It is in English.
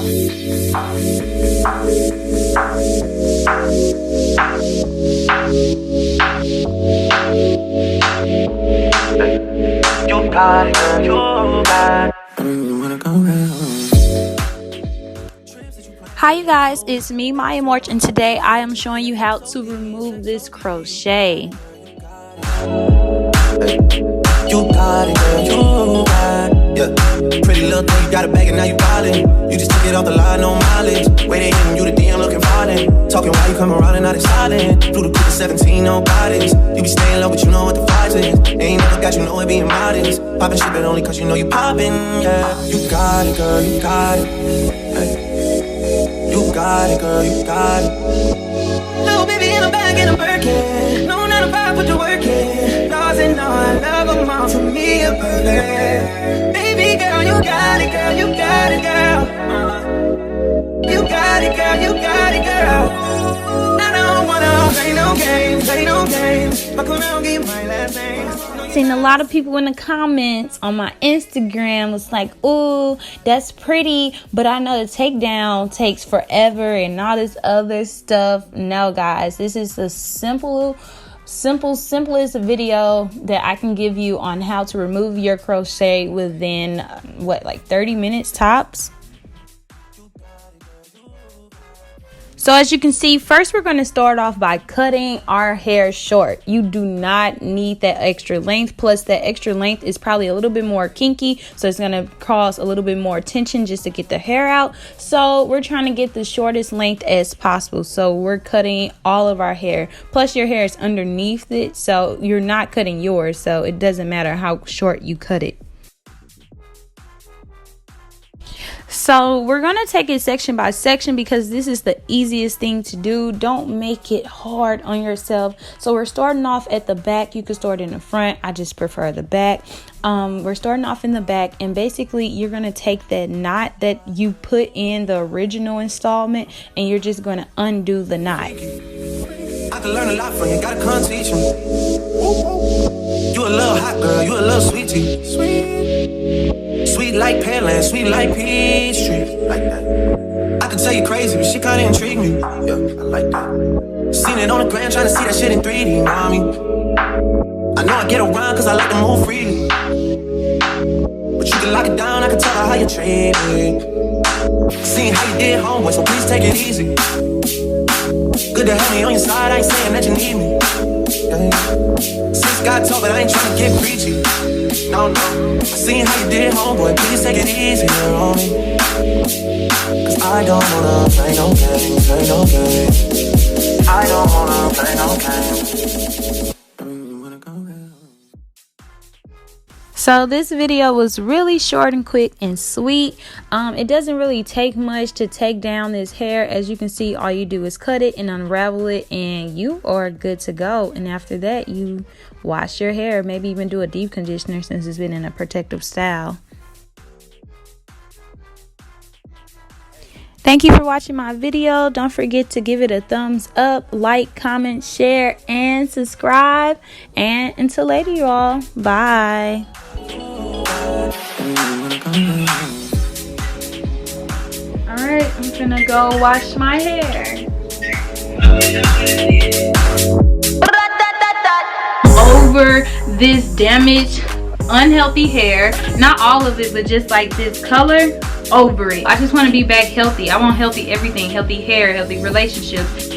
You got it, girl, you got it. Hi you guys, it's me Maya March, and today I am showing you how to remove this crochet. You got it, girl, you got it. Yeah, pretty little thing, you got it back and now you ballin'. You just took it off the line, no mileage. Waiting hitting you the DM looking violent. Talking while you come around and now they silent. Flew the coupe at 17, no bodies. You be staying low, but you know what the vibes is. Ain't never got you know it being modest. Poppin' shit, but only cause you know you poppin', yeah. You got it, girl, you got it. Hey. You got it, girl, you got it. Little baby in the back in a Birkin. No, not about put the work in. Laws and all, I love them all for me a burger. Baby girl, you got it, girl, you got it, girl. You got it, girl, you got it, girl. I don't wanna play no games, play no games. But come on, give my last name. Seen a lot of people in the comments on my Instagram was like, "Ooh, that's pretty, but I know the takedown takes forever and all this other stuff." No, guys, this is the simplest video that I can give you on how to remove your crochet within like 30 minutes tops. So as you can see, first we're going to start off by cutting our hair short. You do not need that extra length. Plus that extra length is probably a little bit more kinky. So it's going to cause a little bit more tension just to get the hair out. So we're trying to get the shortest length as possible. So we're cutting all of our hair. Plus your hair is underneath it. So you're not cutting yours. So it doesn't matter how short you cut it. So we're going to take it section by section because this is the easiest thing to do. Don't make it hard on yourself. So we're starting off at the back. You can start in the front. I just prefer the back. We're starting off in the back, and basically you're going to take that knot that you put in the original installment and you're just going to undo the knot. I can learn a lot from you, gotta come teach me. You a little hot girl, you a little sweetie. Sweet like Pearland, sweet like Peachtree. Like that. I can tell you crazy, but she kinda intrigue me. Yeah, I like that. Seen it on the gram, trying to see that shit in 3D, mommy. I know I get around cause I like to move freely. But you can lock it down, I can tell her how you treat me. Seen how you did homeboy, so please take it easy. Good to have me on your side, I ain't saying that you need me. Yeah. Since God told, but I ain't trying to get preachy. No, I seen how you did, homeboy, please take it easy on me. Cause I don't wanna play no games, play no games. I don't wanna play no games. So this video was really short and quick and sweet. It doesn't really take much to take down this hair. As you can see, all you do is cut it and unravel it and you are good to go. And after that, you wash your hair, maybe even do a deep conditioner since it's been in a protective style. Thank you for watching my video. Don't forget to give it a thumbs up, like, comment, share, and subscribe. And until later, you all. Bye. Alright, I'm gonna go wash my hair. Over this damaged, unhealthy hair. Not all of it, but just like this color. Over it. I just want to be back healthy. I want healthy everything. Healthy hair, healthy relationships.